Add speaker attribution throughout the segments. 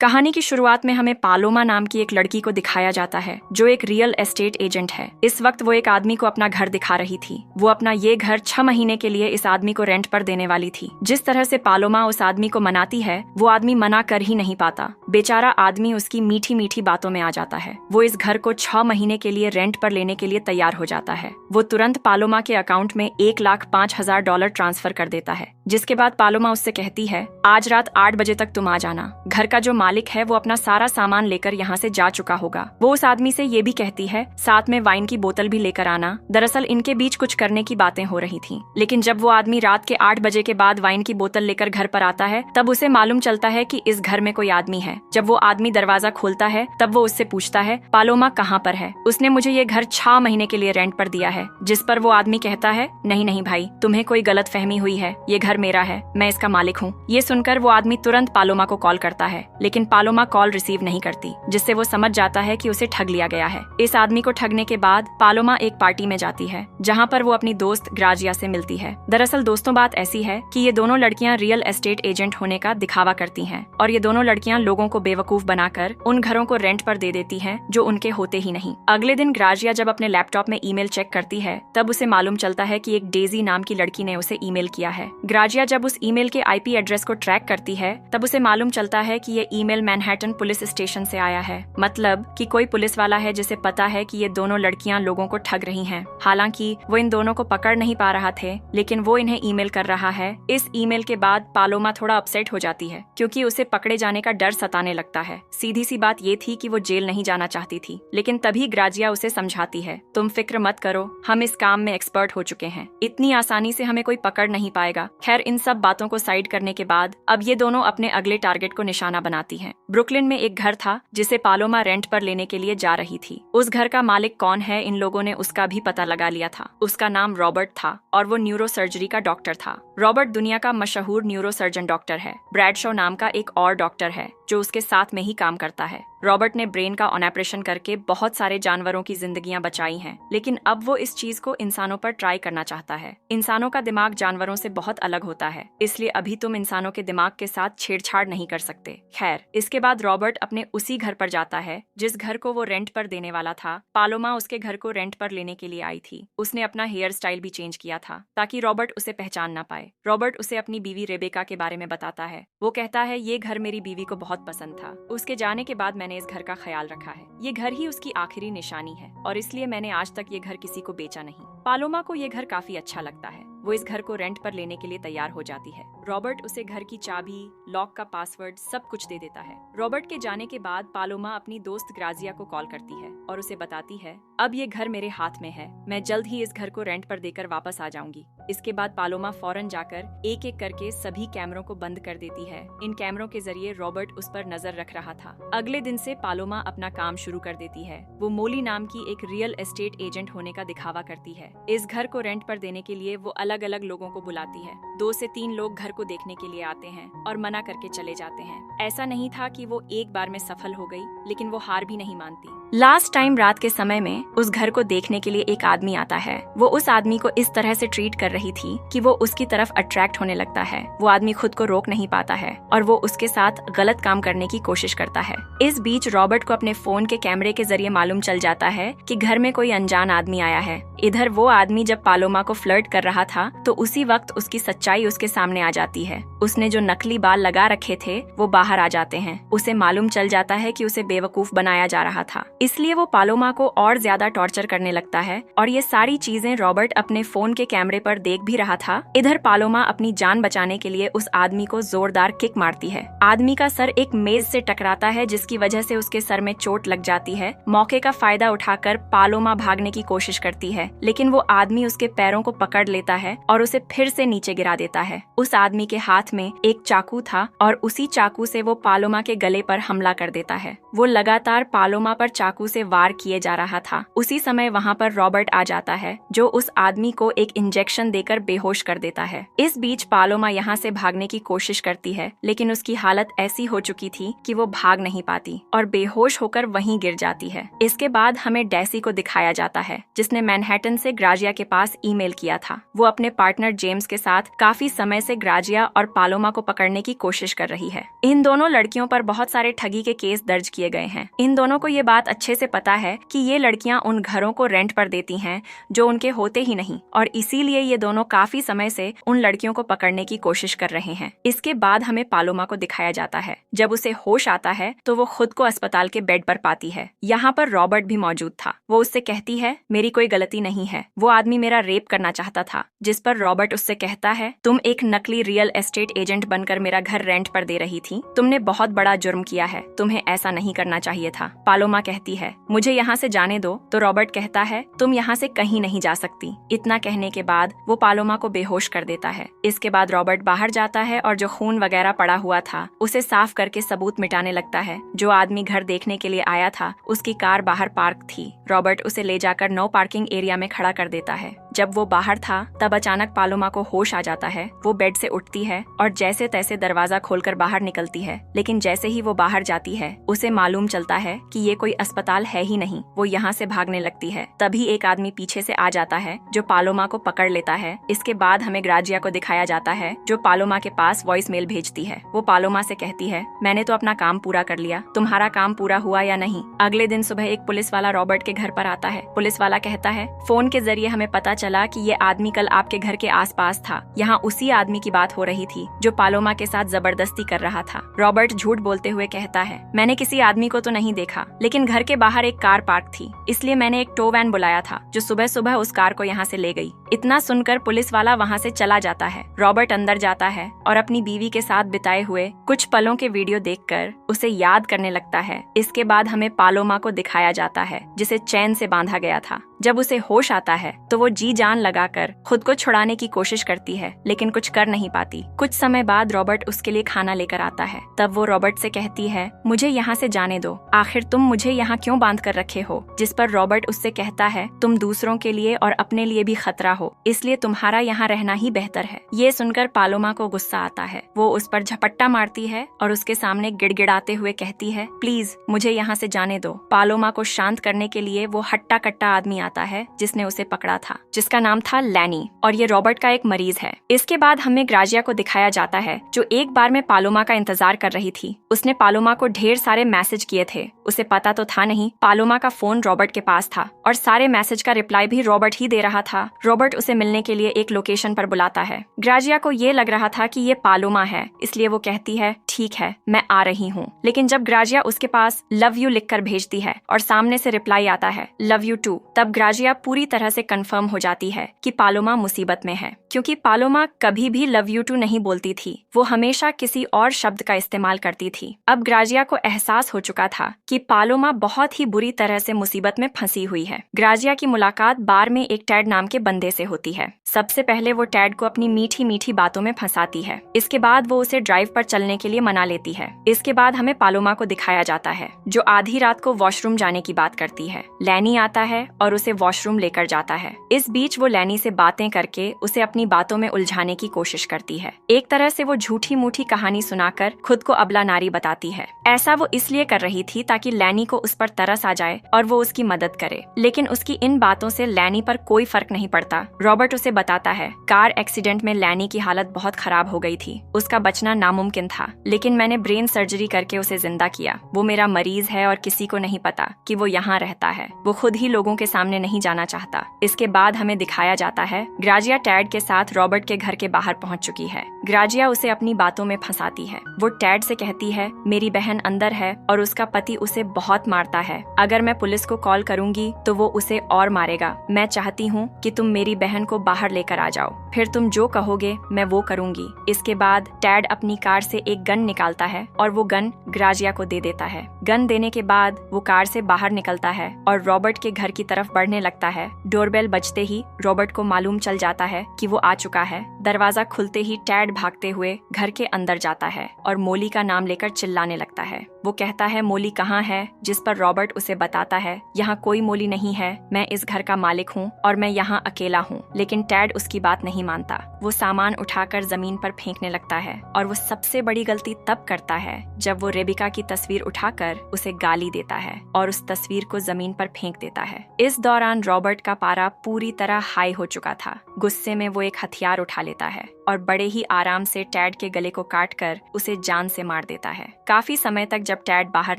Speaker 1: कहानी की शुरुआत में हमें पालोमा नाम की एक लड़की को दिखाया जाता है जो एक रियल एस्टेट एजेंट है। इस वक्त वो एक आदमी को अपना घर दिखा रही थी। वो अपना ये घर 6 महीने के लिए इस आदमी को रेंट पर देने वाली थी। जिस तरह से पालोमा उस आदमी को मनाती है वो आदमी मना कर ही नहीं पाता। बेचारा आदमी उसकी मीठी मीठी बातों में आ जाता है। वो इस घर को 6 महीने के लिए रेंट पर लेने के लिए तैयार हो जाता है। वो तुरंत पालोमा के अकाउंट में $1,05,000 ट्रांसफर कर देता है। जिसके बाद पालोमा उससे कहती है, आज रात 8 बजे तक तुम आ जाना। घर का जो मालिक है वो अपना सारा सामान लेकर यहाँ से जा चुका होगा। वो उस आदमी से ये भी कहती है साथ में वाइन की बोतल भी लेकर आना। दरअसल इनके बीच कुछ करने की बातें हो रही थीं। लेकिन जब वो आदमी रात के 8 बजे के बाद वाइन की बोतल लेकर घर पर आता है तब उसे मालूम चलता है कि इस घर में कोई आदमी है। जब वो आदमी दरवाजा खोलता है तब वो उससे पूछता है, पालोमा कहाँ पर है? उसने मुझे ये घर 6 महीने के लिए रेंट पर दिया है। जिस पर वो आदमी कहता है, नहीं नहीं भाई, तुम्हें कोई गलत फहमी हुई है। ये घर मेरा है, मैं इसका मालिक हूँ। ये सुनकर वो आदमी तुरंत पालोमा को कॉल करता है, लेकिन पालोमा कॉल रिसीव नहीं करती, जिससे वो समझ जाता है कि उसे ठग लिया गया है। इस आदमी को ठगने के बाद पालोमा एक पार्टी में जाती है जहाँ पर वो अपनी दोस्त ग्राजिया से मिलती है। दरअसल दोस्तों बात ऐसी है कि ये दोनों लड़कियाँ रियल एस्टेट एजेंट होने का दिखावा करती हैं और ये दोनों लड़कियाँ लोगों को बेवकूफ बनाकर उन घरों को रेंट पर दे देती हैं जो उनके होते ही नहीं। अगले दिन ग्राजिया जब अपने लैपटॉप में ईमेल चेक करती है तब उसे मालूम चलता है कि एक डेजी नाम की लड़की ने उसे ईमेल किया है। ग्राजिया जब उस ईमेल के IP एड्रेस को ट्रैक करती है तब उसे मालूम चलता है कि ये ईमेल मैनहट्टन पुलिस स्टेशन से आया है। मतलब कि कोई पुलिस वाला है जिसे पता है कि ये दोनों लड़कियां लोगों को ठग रही हैं। हालांकि वो इन दोनों को पकड़ नहीं पा रहा थे, लेकिन वो इन्हें ईमेल कर रहा है। इस ईमेल के बाद पालोमा थोड़ा अपसेट हो जाती है क्योंकि उसे पकड़े जाने का डर सताने लगता है। सीधी सी बात ये थी कि वो जेल नहीं जाना चाहती थी, लेकिन तभी ग्राजिया उसे समझाती है, तुम फिक्र मत करो, हम इस काम में एक्सपर्ट हो चुके हैं, इतनी आसानी से हमें कोई पकड़ नहीं पाएगा। खैर इन सब बातों को साइड करने के बाद अब ये दोनों अपने अगले टारगेट को निशाना बनाती हैं। ब्रुकलिन में एक घर था जिसे पालोमा रेंट पर लेने के लिए जा रही थी। उस घर का मालिक कौन है इन लोगों ने उसका भी पता लगा लिया था। उसका नाम रॉबर्ट था और वो न्यूरो सर्जरी का डॉक्टर था। रॉबर्ट दुनिया का मशहूर न्यूरो सर्जन डॉक्टर है। ब्रैडशॉ नाम का एक और डॉक्टर है जो उसके साथ में ही काम करता है। रॉबर्ट ने ब्रेन का ऑपरेशन करके बहुत सारे जानवरों की जिंदगियां बचाई हैं, लेकिन अब वो इस चीज को इंसानों पर ट्राई करना चाहता है। इंसानों का दिमाग जानवरों से बहुत अलग होता है, इसलिए अभी तुम इंसानों के दिमाग के साथ छेड़छाड़ नहीं कर सकते। खैर इसके बाद रॉबर्ट अपने उसी घर पर जाता है जिस घर को वो रेंट पर देने वाला था। पालोमा उसके घर को रेंट पर लेने के लिए आई थी। उसने अपना हेयर स्टाइल भी चेंज किया था ताकि रॉबर्ट उसे पहचान ना पाए। रॉबर्ट उसे अपनी बीवी रेबेका के बारे में बताता है। वो कहता है, ये घर मेरी बीवी को बहुत पसंद था। उसके जाने के बाद मैंने इस घर का ख्याल रखा है। ये घर ही उसकी आखिरी निशानी है और इसलिए मैंने आज तक ये घर किसी को बेचा नहीं। पालोमा को ये घर काफी अच्छा लगता है। वो इस घर को रेंट पर लेने के लिए तैयार हो जाती है। रॉबर्ट उसे घर की चाबी, लॉक का पासवर्ड सब कुछ दे देता है। रॉबर्ट के जाने के बाद पालोमा अपनी दोस्त ग्राजिया को कॉल करती है और उसे बताती है, अब ये घर मेरे हाथ में है, मैं जल्द ही इस घर को रेंट पर देकर वापस आ जाऊंगी। इसके बाद पालोमा फौरन जाकर एक एक करके सभी कैमरों को बंद कर देती है। इन कैमरों के जरिए रॉबर्ट उस पर नजर रख रहा था। अगले दिन से पालोमा अपना काम शुरू कर देती है। वो मोली नाम की एक रियल एस्टेट एजेंट होने का दिखावा करती है। इस घर को रेंट पर देने के लिए वो अलग अलग लोगों को बुलाती है। 2 से 3 लोग घर को देखने के लिए आते हैं और मना करके चले जाते हैं। ऐसा नहीं था कि वो एक बार में सफल हो गई, लेकिन वो हार भी नहीं मानती। लास्ट टाइम रात के समय में उस घर को देखने के लिए एक आदमी आता है। वो उस आदमी को इस तरह से ट्रीट कर रही थी कि वो उसकी तरफ अट्रैक्ट होने लगता है। वो आदमी खुद को रोक नहीं पाता है और वो उसके साथ गलत काम करने की कोशिश करता है। इस बीच रॉबर्ट को अपने फोन के कैमरे के जरिए मालूम चल जाता है कि घर में कोई अनजान आदमी आया है। इधर वो आदमी जब पालोमा को फ्लर्ट कर रहा था तो उसी वक्त उसकी सच्चाई उसके सामने आ जाती है। उसने जो नकली बाल लगा रखे थे वो बाहर आ जाते हैं। उसे मालूम चल जाता है कि उसे बेवकूफ बनाया जा रहा था, इसलिए वो पालोमा को और ज्यादा टॉर्चर करने लगता है और ये सारी चीजें रॉबर्ट अपने फोन के कैमरे पर देख भी रहा था। इधर पालोमा अपनी जान बचाने के लिए उस आदमी को जोरदार किक मारती है। आदमी का सर एक मेज से टकराता है जिसकी वजह से उसके सर में चोट लग जाती है। मौके का फायदा उठाकर पालोमा भागने की कोशिश करती है, लेकिन वो आदमी उसके पैरों को पकड़ लेता है और उसे फिर से नीचे गिरा देता है। उस आदमी के हाथ में एक चाकू था और उसी चाकू से वो पालोमा के गले पर हमला कर देता है। वो लगातार पालोमा पर चाकू से वार किए जा रहा था। उसी समय वहाँ पर रॉबर्ट आ जाता है, जो उस आदमी को एक इंजेक्शन देकर बेहोश कर देता है। इस बीच पालोमा यहाँ से भागने की कोशिश करती है, लेकिन उसकी हालत ऐसी हो चुकी थी कि वो भाग नहीं पाती और बेहोश होकर वहीं गिर जाती है। इसके बाद हमें डेसी को दिखाया जाता है, जिसने मैनहट्टन से ग्राजिया के पास ईमेल किया था। वो अपने पार्टनर जेम्स के साथ काफी समय से ग्राजिया और पालोमा को पकड़ने की कोशिश कर रही है। इन दोनों लड़कियों पर बहुत सारे ठगी के केस दर्ज किए गए हैं। इन दोनों को ये बात अच्छे से पता है कि ये लड़कियां उन घरों को रेंट पर देती हैं जो उनके होते ही नहीं, और इसीलिए ये दोनों काफी समय से उन लड़कियों को पकड़ने की कोशिश कर रहे हैं। इसके बाद हमें पालोमा को दिखाया जाता है। जब उसे होश आता है तो वो खुद को अस्पताल के बेड पर पाती है। यहाँ पर रॉबर्ट भी मौजूद था। वो उससे कहती है, मेरी कोई गलती नहीं है, वो आदमी मेरा रेप करना चाहता था। जिस पर रॉबर्ट उससे कहता है, तुम एक नकली रियल एस्टेट एजेंट बनकर मेरा घर रेंट पर दे रही थी। तुमने बहुत बड़ा जुर्म किया है, तुम्हें ऐसा नहीं करना चाहिए था। पालोमा कहती है, मुझे यहाँ से जाने दो। तो रॉबर्ट कहता है, तुम यहाँ से कहीं नहीं जा सकती। इतना कहने के बाद वो पालोमा को बेहोश कर देता है। इसके बाद रॉबर्ट बाहर जाता है और जो खून वगैरह पड़ा हुआ था उसे साफ करके सबूत मिटाने लगता है। जो आदमी घर देखने के लिए आया था उसकी कार बाहर पार्क थी। रॉबर्ट उसे ले जाकर नो पार्किंग एरिया में खड़ा कर देता है। जब वो बाहर था तब अचानक पालोमा को होश आ जाता है। वो बेड से उठती है और जैसे तैसे दरवाजा खोलकर बाहर निकलती है, लेकिन जैसे ही वो बाहर जाती है उसे मालूम चलता है कि ये कोई अस्पताल है ही नहीं। वो यहाँ से भागने लगती है। तभी एक आदमी पीछे से आ जाता है जो पालोमा को पकड़ लेता है। इसके बाद हमें ग्राजिया को दिखाया जाता है, जो पालोमा के पास वॉइस मेल भेजती है। वो पालोमा से कहती है, मैंने तो अपना काम पूरा कर लिया, तुम्हारा काम पूरा हुआ या नहीं। अगले दिन सुबह एक पुलिस वाला रॉबर्ट के घर पर आता है। पुलिस वाला कहता है, फोन के जरिए हमें पता चला कि ये आदमी कल आपके घर के आसपास था। यहाँ उसी आदमी की बात हो रही थी जो पालोमा के साथ जबरदस्ती कर रहा था। रॉबर्ट झूठ बोलते हुए कहता है, मैंने किसी आदमी को तो नहीं देखा, लेकिन घर के बाहर एक कार पार्क थी, इसलिए मैंने एक टो वैन बुलाया था जो सुबह सुबह उस कार को यहाँ से ले गई। इतना सुनकर पुलिस वाला वहाँ से चला जाता है। रॉबर्ट अंदर जाता है और अपनी बीवी के साथ बिताए हुए कुछ पलों के वीडियो देखकर उसे याद करने लगता है। इसके बाद हमें पालोमा को दिखाया जाता है, जिसे चैन से बांधा गया था। जब उसे होश आता है तो वो जी जान लगाकर खुद को छुड़ाने की कोशिश करती है, लेकिन कुछ कर नहीं पाती। कुछ समय बाद रॉबर्ट उसके लिए खाना लेकर आता है। तब वो रॉबर्ट से कहती है, मुझे यहाँ से जाने दो, आखिर तुम मुझे यहाँ क्यों बांध कर रखे हो। जिस पर रॉबर्ट उससे कहता है, तुम दूसरों के लिए और अपने लिए भी खतरा हो, इसलिए तुम्हारा यहाँ रहना ही बेहतर है। ये सुनकर पालोमा को गुस्सा आता है। वो उस पर झपट्टा मारती है और उसके सामने गिड़गिड़ाते हुए कहती है, प्लीज मुझे यहाँ से जाने दो। पालोमा को शांत करने के लिए वो हट्टा कट्टा आदमी आता है जिसने उसे पकड़ा था, जिसका नाम था लैनी, और ये रॉबर्ट का एक मरीज है। इसके बाद हमें ग्राजिया को दिखाया जाता है, जो एक बार में पालोमा का इंतजार कर रही थी। उसने पालोमा को ढेर सारे मैसेज किए थे। उसे पता तो था नहीं पालोमा का फोन रॉबर्ट के पास था और सारे मैसेज का रिप्लाई भी रॉबर्ट ही दे रहा था। रॉबर्ट उसे मिलने के लिए एक लोकेशन पर बुलाता है। ग्राजिया को ये लग रहा था कि ये पालोमा है, इसलिए वो कहती है, ठीक है मैं आ रही हूँ। लेकिन जब ग्राजिया उसके पास लव यू लिखकर भेजती है और सामने से रिप्लाई आता है लव यू टू, तब ग्राजिया पूरी तरह से कंफर्म हो जाती है कि पालोमा मुसीबत में है, क्योंकि पालोमा कभी भी लव यू टू नहीं बोलती थी। वो हमेशा किसी और शब्द का इस्तेमाल करती थी। अब ग्राजिया को एहसास हो चुका था कि पालोमा बहुत ही बुरी तरह से मुसीबत में फंसी हुई है। ग्राजिया की मुलाकात बार में एक टैड नाम के बंदे से होती है। सबसे पहले वो टैड को अपनी मीठी मीठी बातों में फंसाती है। इसके बाद वो उसे ड्राइव पर चलने के लिए मना लेती है। इसके बाद हमें पालोमा को दिखाया जाता है, जो आधी रात को वॉशरूम जाने की बात करती है। लैनी आता है और उसे वॉशरूम लेकर जाता है। इस बीच वो लैनी से बातें करके उसे अपनी बातों में उलझाने की कोशिश करती है। एक तरह से वो झूठी मूठी कहानी सुनाकर खुद को अबला नारी बताती है। ऐसा वो इसलिए कर रही थी ताकि लैनी को उस पर तरस आ जाए और वो उसकी मदद करे। लेकिन उसकी इन बातों से लैनी पर कोई फर्क नहीं पड़ता। रॉबर्ट उसे बताता है, कार एक्सीडेंट में लैनी की हालत बहुत खराब हो गई थी, उसका बचना नामुमकिन था, लेकिन मैंने ब्रेन सर्जरी करके उसे जिंदा किया। वो मेरा मरीज है और किसी को नहीं पता कि वो यहाँ रहता है। वो खुद ही लोगों के सामने नहीं जाना चाहता। इसके बाद हमें दिखाया जाता है ग्राजिया टैड के साथ रॉबर्ट के घर के बाहर पहुंच चुकी है। ग्राजिया उसे अपनी बातों में फंसाती है। वो टैड से कहती है, मेरी बहन अंदर है और उसका पति उसे बहुत मारता है। अगर मैं पुलिस को कॉल करूंगी तो वो उसे और मारेगा। मैं चाहती हूँ कि तुम मेरी बहन को बाहर लेकर आ जाओ, फिर तुम जो कहोगे मैं वो करूंगी। इसके बाद टैड अपनी कार से एक गन निकालता है और वो गन ग्राजिया को दे देता है। गन देने के बाद वो कार से बाहर निकलता है और रॉबर्ट के घर की तरफ बढ़ने लगता है। डोरबेल बजते ही रॉबर्ट को मालूम चल जाता है कि वो आ चुका है। दरवाजा खुलते ही टैड भागते हुए घर के अंदर जाता है और मोली का नाम लेकर चिल्लाने लगता है। वो कहता है मोली कहाँ है, जिस पर रॉबर्ट उसे बताता है यहाँ कोई मोली नहीं है, मैं इस घर का मालिक हूँ और मैं यहाँ अकेला हूँ। लेकिन टैड उसकी बात नहीं मानता। वो सामान उठाकर जमीन पर फेंकने लगता है और वो सबसे बड़ी गलती तब करता है जब वो रेबिका की तस्वीर उठाकर उसे गाली देता है और उस तस्वीर को जमीन पर फेंक देता है। इस दौरान रॉबर्ट का पारा पूरी तरह हाई हो चुका था। गुस्से में वो एक हथियार उठा लेता है और बड़े ही आराम से टैड के गले को काटकर उसे जान से मार देता है। काफी समय तक जब टैड बाहर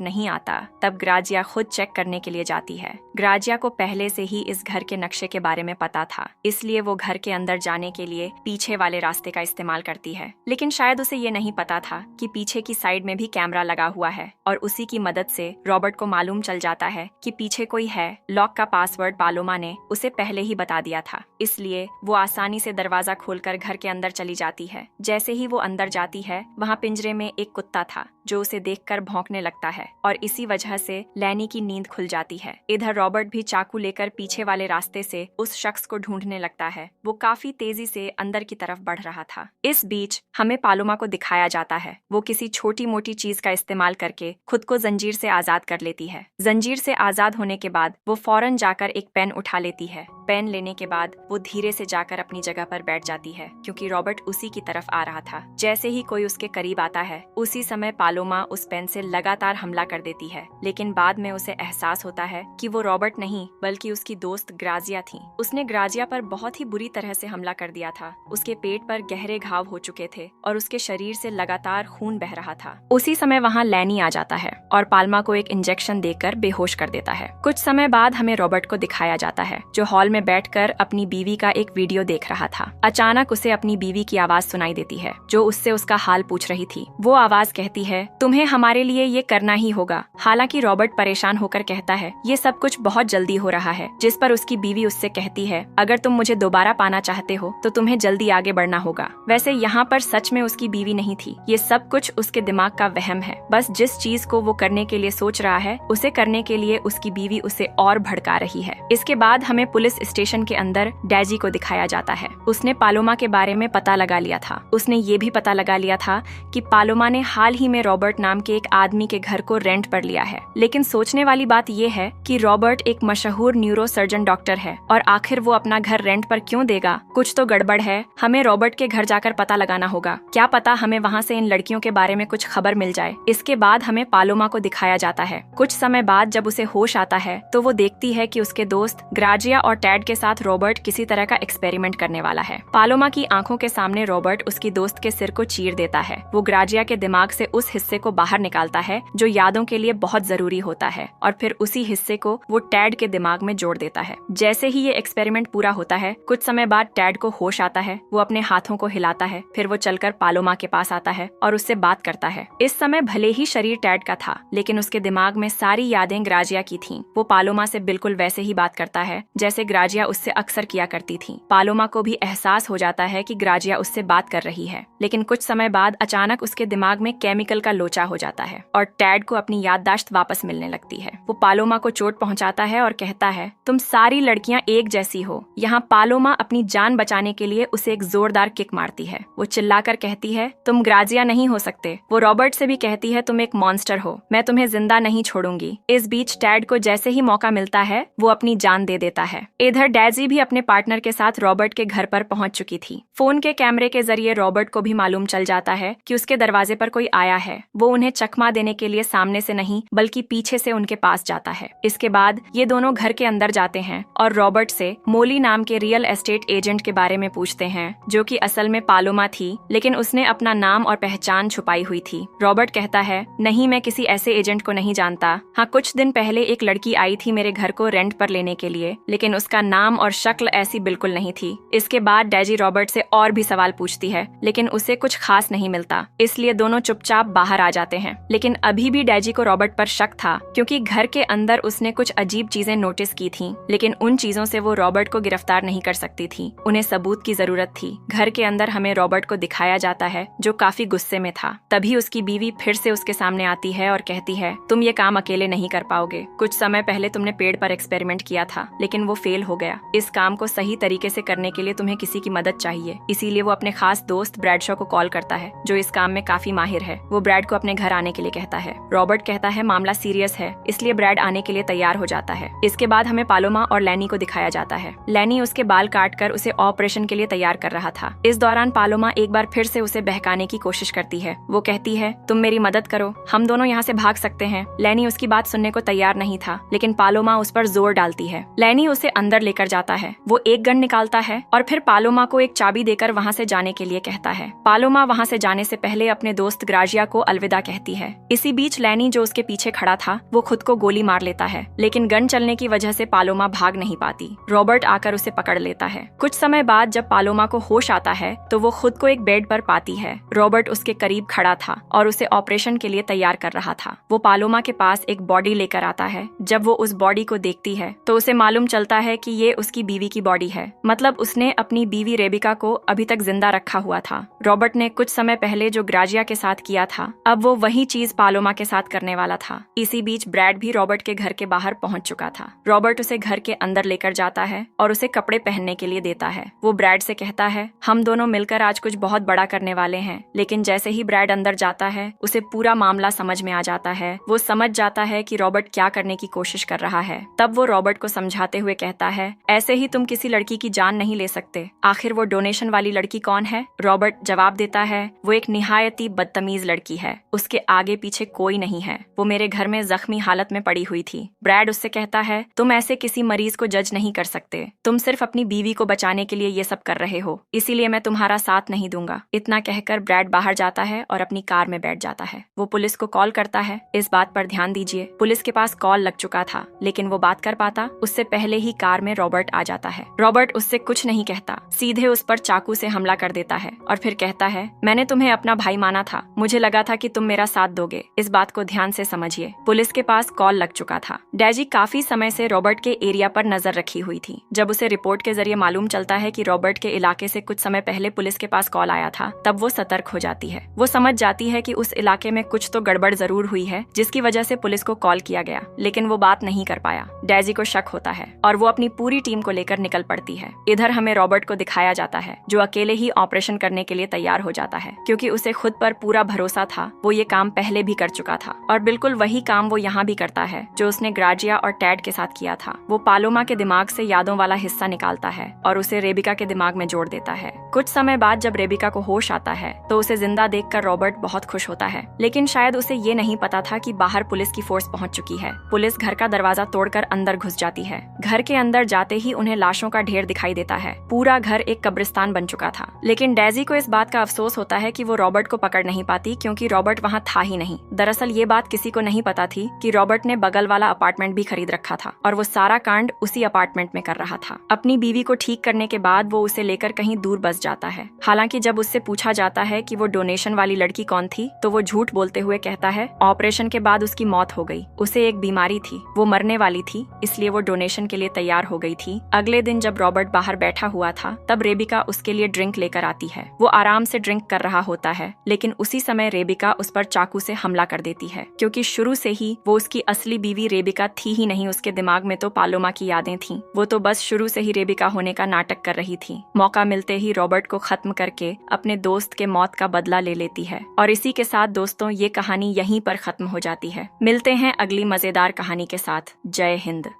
Speaker 1: नहीं आता तब ग्राजिया खुद चेक करने के लिए जाती है। ग्राजिया को पहले से ही इस घर के नक्शे के बारे में पता था, इसलिए वो घर के अंदर जाने के लिए पीछे वाले रास्ते का इस्तेमाल करती है। लेकिन शायद उसे ये नहीं पता था कि पीछे की साइड में भी कैमरा लगा हुआ है और उसी की मदद से रॉबर्ट को मालूम चल जाता है कि पीछे कोई है। लॉक का पासवर्ड पालोमा ने उसे पहले ही बता दिया था, इसलिए वो आसानी से दरवाजा खोलकर घर के अंदर चली जाती है। जैसे ही वो अंदर जाती है वहाँ पिंजरे में एक कुत्ता था जो उसे देखकर भौंकने लगता है और इसी वजह से लैनी की नींद खुल जाती है। इधर रॉबर्ट भी चाकू लेकर पीछे वाले रास्ते से उस शख्स को ढूंढने लगता है। वो काफी तेजी से अंदर की तरफ बढ़ रहा था। इस बीच हमें पालोमा को दिखाया जाता है। वो किसी छोटी मोटी चीज का इस्तेमाल करके खुद को जंजीर से आजाद कर लेती है। जंजीर से आजाद होने के बाद वो फौरन जाकर एक पेन उठा लेती है। पेन लेने के बाद वो धीरे से जाकर अपनी जगह पर बैठ जाती है क्योंकि रॉबर्ट उसी की तरफ आ रहा था। जैसे ही कोई उसके करीब आता है उसी समय पालोमा उस पेन से लगातार हमला कर देती है। लेकिन बाद में उसे एहसास होता है कि वो रॉबर्ट नहीं बल्कि उसकी दोस्त ग्राजिया थी। उसने ग्राजिया पर बहुत ही बुरी तरह से हमला कर दिया था। उसके पेट पर गहरे घाव हो चुके थे और उसके शरीर से लगातार खून बह रहा था। उसी समय वहाँ लैनी आ जाता है और पाल्मा को एक इंजेक्शन देकर बेहोश कर देता है। कुछ समय बाद हमें रॉबर्ट को दिखाया जाता है जो हॉल में बैठकर अपनी बीवी का एक वीडियो देख रहा था। अचानक उसे अपनी बीवी की आवाज सुनाई देती है जो उससे उसका हाल पूछ रही थी। वो आवाज कहती है तुम्हें हमारे लिए ये करना ही होगा। हालांकि रॉबर्ट परेशान होकर कहता है ये सब कुछ बहुत जल्दी हो रहा है, जिस पर उसकी बीवी उससे कहती है अगर तुम मुझे दोबारा पाना चाहते हो तो तुम्हें जल्दी आगे बढ़ना होगा। वैसे यहाँ पर सच में उसकी बीवी नहीं थी, ये सब कुछ उसके दिमाग का वहम है। बस जिस चीज को वो करने के लिए सोच रहा है उसे करने के लिए उसकी बीवी उसे और भड़का रही है। इसके बाद हमें पुलिस स्टेशन के अंदर डैजी को दिखाया जाता है। उसने पालोमा के बारे में पता लगा लिया था। उसने ये भी पता लगा लिया था कि पालोमा ने हाल ही में रॉबर्ट नाम के एक आदमी के घर को रेंट पर लिया है। लेकिन सोचने वाली बात ये है कि रॉबर्ट एक मशहूर न्यूरो सर्जन डॉक्टर है और आखिर वो अपना घर रेंट पर क्यों देगा? कुछ तो गड़बड़ है। हमें रॉबर्ट के घर जाकर पता लगाना होगा। क्या पता हमें वहाँ से इन लड़कियों के बारे में कुछ खबर मिल जाए। इसके बाद हमें पालोमा को दिखाया जाता है। कुछ समय बाद जब उसे होश आता है तो वो देखती है कि उसके दोस्त ग्राजिया और टैड के साथ रॉबर्ट किसी तरह का एक्सपेरिमेंट करने वाला है। पालोमा की आंखों के सामने रॉबर्ट उसकी दोस्त के सिर को चीर देता है। वो ग्राजिया के दिमाग से उस हिस्से को बाहर निकालता है जो यादों के लिए बहुत जरूरी होता है और फिर उसी हिस्से को वो टैड के दिमाग में जोड़ देता है। जैसे ही ये एक्सपेरिमेंट पूरा होता है कुछ समय बाद टैड को होश आता है। वो अपने हाथों को हिलाता है, फिर वो चलकर पालोमा के पास आता है और उससे बात करता है। इस समय भले ही शरीर टैड का था लेकिन उसके दिमाग में सारी यादें ग्राजिया की थीं। वो पालोमा से बिल्कुल वैसे ही बात करता है जैसे ग्राजिया उससे अक्सर किया करती थी। पालोमा को भी एहसास हो जाता है कि ग्राजिया उससे बात कर रही है। लेकिन कुछ समय बाद अचानक उसके दिमाग में केमिकल का लोचा हो जाता है और टैड को अपनी याददाश्त वापस मिलने लगती है। वो पालोमा को चोट पहुंचाता है और कहता है तुम सारी लड़कियां एक जैसी हो। यहाँ पालोमा अपनी जान बचाने के लिए उसे एक जोरदार किक मारती है। वो चिल्लाकर कहती है तुम ग्राजिया नहीं हो सकते। वो रॉबर्ट से भी कहती है तुम एक मॉन्स्टर हो, मैं तुम्हें जिंदा नहीं छोड़ूंगी। इस बीच टैड को जैसे ही मौका मिलता है वो अपनी जान दे देता है। इधर डैजी भी अपने पार्टनर के साथ रॉबर्ट के घर पर पहुंच चुकी थी। फोन के कैमरे के जरिए रॉबर्ट को भी मालूम चल जाता है कि उसके दरवाजे पर कोई आया है। वो उन्हें चकमा देने के लिए सामने से नहीं बल्कि पीछे से उनके पास जाता है। इसके बाद ये दोनों घर के अंदर जाते हैं और रॉबर्ट से मोली नाम के रियल एस्टेट एजेंट के बारे में पूछते हैं जो कि असल में पालोमा थी, लेकिन उसने अपना नाम और पहचान छुपाई हुई थी। रॉबर्ट कहता है नहीं, मैं किसी ऐसे एजेंट को नहीं जानता। हाँ, कुछ दिन पहले एक लड़की आई थी मेरे घर को रेंट पर लेने के लिए, लेकिन उसका नाम और शक्ल ऐसी बिल्कुल नहीं थी। इसके बाद डैजी रॉबर्ट से और भी सवाल पूछती है लेकिन उसे कुछ खास नहीं मिलता, इसलिए दोनों चुपचाप बाहर आ जाते हैं। लेकिन अभी भी डैजी को रॉबर्ट पर शक था क्योंकि घर के अंदर उसने कुछ अजीब चीजें नोटिस की थीं, लेकिन उन चीजों से वो रॉबर्ट को गिरफ्तार नहीं कर सकती थी। उन्हें सबूत की जरूरत थी। घर के अंदर हमें रॉबर्ट को दिखाया जाता है जो काफी गुस्से में था। तभी उसकी बीवी फिर से उसके सामने आती है और कहती है तुम ये काम अकेले नहीं कर पाओगे। कुछ समय पहले तुमने पेड़ पर एक्सपेरिमेंट किया था लेकिन वो फेल हो गया। इस काम को सही तरीके से करने के लिए तुम्हें किसी की मदद चाहिए। इसीलिए वो अपने खास दोस्त ब्रैडशॉ को कॉल करता है, जो इस काम में काफी माहिर है। वो ब्रैड को अपने घर आने के लिए कहता है। रॉबर्ट कहता है मामला सीरियस है, इसलिए ब्रैड आने के लिए तैयार हो जाता है। इसके बाद हमें पालोमा और लैनी को दिखाया जाता है। लैनी उसके बाल काटकर उसे ऑपरेशन के लिए तैयार कर रहा था। इस दौरान पालोमा एक बार फिर से उसे बहकाने की कोशिश करती है। वो कहती है तुम मेरी मदद करो, हम दोनों यहाँ से भाग सकते हैं। लैनी उसकी बात सुनने को तैयार नहीं था, लेकिन पालोमा उस पर जोर डालती है। लैनी उसे अंदर लेकर जाता है। वो एक गन निकालता है और फिर पालोमा को एक चाबी देकर वहाँ से जाने के लिए कहता है। पालोमा वहाँ से जाने से पहले अपने दोस्त ग्राजिया को अलविदा कहती है। इसी बीच लैनी जो उसके पीछे खड़ा था वो खुद को गोली मार लेता है, लेकिन गन चलने की वजह से पालोमा भाग नहीं पाती। रॉबर्ट आकर उसे पकड़ लेता है। कुछ समय बाद जब पालोमा को होश आता है तो वो खुद को एक बेड पर पाती है। रॉबर्ट उसके करीब खड़ा था और उसे ऑपरेशन के लिए तैयार कर रहा था। वो पालोमा के पास एक बॉडी लेकर आता है। जब वो उस बॉडी को देखती है तो उसे मालूम चलता है कि ये उसकी बीवी की बॉडी है, मतलब उसने अपनी बीवी रेबिका को अभी तक जिंदा रखा हुआ था। रॉबर्ट ने कुछ समय पहले जो ग्राजिया के साथ किया था, अब वो वही चीज पालोमा के साथ करने वाला था। इसी बीच ब्रैड भी रॉबर्ट के घर के बाहर पहुंच चुका था। रॉबर्ट उसे घर के अंदर लेकर जाता है और उसे कपड़े पहनने के लिए देता है। वो ब्रैड से कहता है हम दोनों मिलकर आज कुछ बहुत बड़ा करने वाले हैं। लेकिन जैसे ही ब्रैड अंदर जाता है उसे पूरा मामला समझ में आ जाता है। वो समझ जाता है कि रॉबर्ट क्या करने की कोशिश कर रहा है। तब वो रॉबर्ट को समझाते हुए कहता है ऐसे ही तुम किसी लड़की की जान नहीं ले सकते। आखिर वो डोनेशन वाली लड़की कौन है? रॉबर्ट जवाब देता है वो एक निहायती बदतमीज लड़की है, उसके आगे पीछे कोई नहीं है। वो मेरे घर में जख्मी हालत में पड़ी हुई थी। ब्रैड उससे कहता है तुम ऐसे किसी मरीज को जज नहीं कर सकते। तुम सिर्फ अपनी बीवी को बचाने के लिए ये सब कर रहे हो, इसीलिए मैं तुम्हारा साथ नहीं दूंगा। इतना कहकर ब्रैड बाहर जाता है और अपनी कार में बैठ जाता है। वो पुलिस को कॉल करता है। इस बात पर ध्यान दीजिए, पुलिस के पास कॉल लग चुका था, लेकिन वो बात कर पाता उससे पहले ही कार में रॉबर्ट आ जाता है। रॉबर्ट उससे कुछ नहीं कहता, सीधे उस पर चाकू से हमला कर देता है और फिर कहता है मैंने तुम्हें अपना भाई माना था, मुझे लगा था कि तुम मेरा साथ दोगे। इस बात को ध्यान से समझिए। पुलिस के पास कॉल लग चुका था। डैजी काफी समय से रॉबर्ट के एरिया पर नजर रखी हुई थी। जब उसे रिपोर्ट के जरिए मालूम चलता है कि रॉबर्ट के इलाके से कुछ समय पहले पुलिस के पास कॉल आया था, तब वो सतर्क हो जाती है। वो समझ जाती है कि उस इलाके में कुछ तो गड़बड़ जरूर हुई है, जिसकी वजह से पुलिस को कॉल किया गया, लेकिन वो बात नहीं कर पाया। डैजी को शक होता है और वो अपनी पूरी टीम को लेकर निकल पड़ती है। इधर हमें रॉबर्ट को दिखाया जाता है, जो अकेले ही ऑपरेशन करने के लिए तैयार हो जाता है, क्योंकि उसे खुद पर पूरा भरोसा था। वो ये काम पहले भी कर चुका था और बिल्कुल वही काम वो यहाँ भी करता है जो उसने ग्राजिया और टैड के साथ किया था। वो पालोमा के दिमाग से यादों वाला हिस्सा निकालता है और उसे रेबिका के दिमाग में जोड़ देता है। कुछ समय बाद जब रेबिका को होश आता है तो उसे जिंदा देखकर रॉबर्ट बहुत खुश होता है, लेकिन शायद उसे ये नहीं पता था कि बाहर पुलिस की फोर्स पहुंच चुकी है। पुलिस घर का दरवाजा तोड़कर अंदर घुस जाती है। घर के अंदर जाते ही उन्हें लाशों का ढेर दिखाई देता है। पूरा घर एक कब्रिस्तान बन चुका था। लेकिन डैजी को इस बात का अफसोस होता है कि वो रॉबर्ट को पकड़ नहीं पाती, क्योंकि रॉबर्ट वहाँ था ही नहीं। दरअसल ये बात किसी को नहीं पता थी कि रॉबर्ट ने बगल वाला अपार्टमेंट भी खरीद रखा था और वो सारा कांड उसी अपार्टमेंट में कर रहा था। अपनी बीवी को ठीक करने के बाद वो उसे लेकर कहीं दूर बस जाता है। हालांकि जब उससे पूछा जाता है कि वो डोनेशन वाली लड़की कौन थी, तो वो झूठ बोलते हुए कहता है ऑपरेशन के बाद उसकी मौत हो गई। उसे एक बीमारी थी, वो मरने वाली थी, इसलिए वो डोनेशन के लिए तैयार हो गई थी। अगले दिन जब रॉबर्ट बाहर बैठा हुआ था, तब रेबिका उसके लिए ड्रिंक लेकर आती है। वो आराम से ड्रिंक कर रहा होता है, लेकिन उसी समय रेबिका उस पर चाकू से हमला कर देती है, क्योंकि शुरू से ही वो उसकी असली बीवी रेबिका थी ही नहीं। उसके दिमाग में तो पालोमा की यादें थीं। वो तो बस शुरू से ही रेबिका होने का नाटक कर रही थी। मौका मिलते ही रॉबर्ट को खत्म करके अपने दोस्त के मौत का बदला ले लेती है। और इसी के साथ दोस्तों, ये कहानी यहीं पर खत्म हो जाती है। मिलते हैं अगली मजेदार कहानी के साथ। जय हिंद।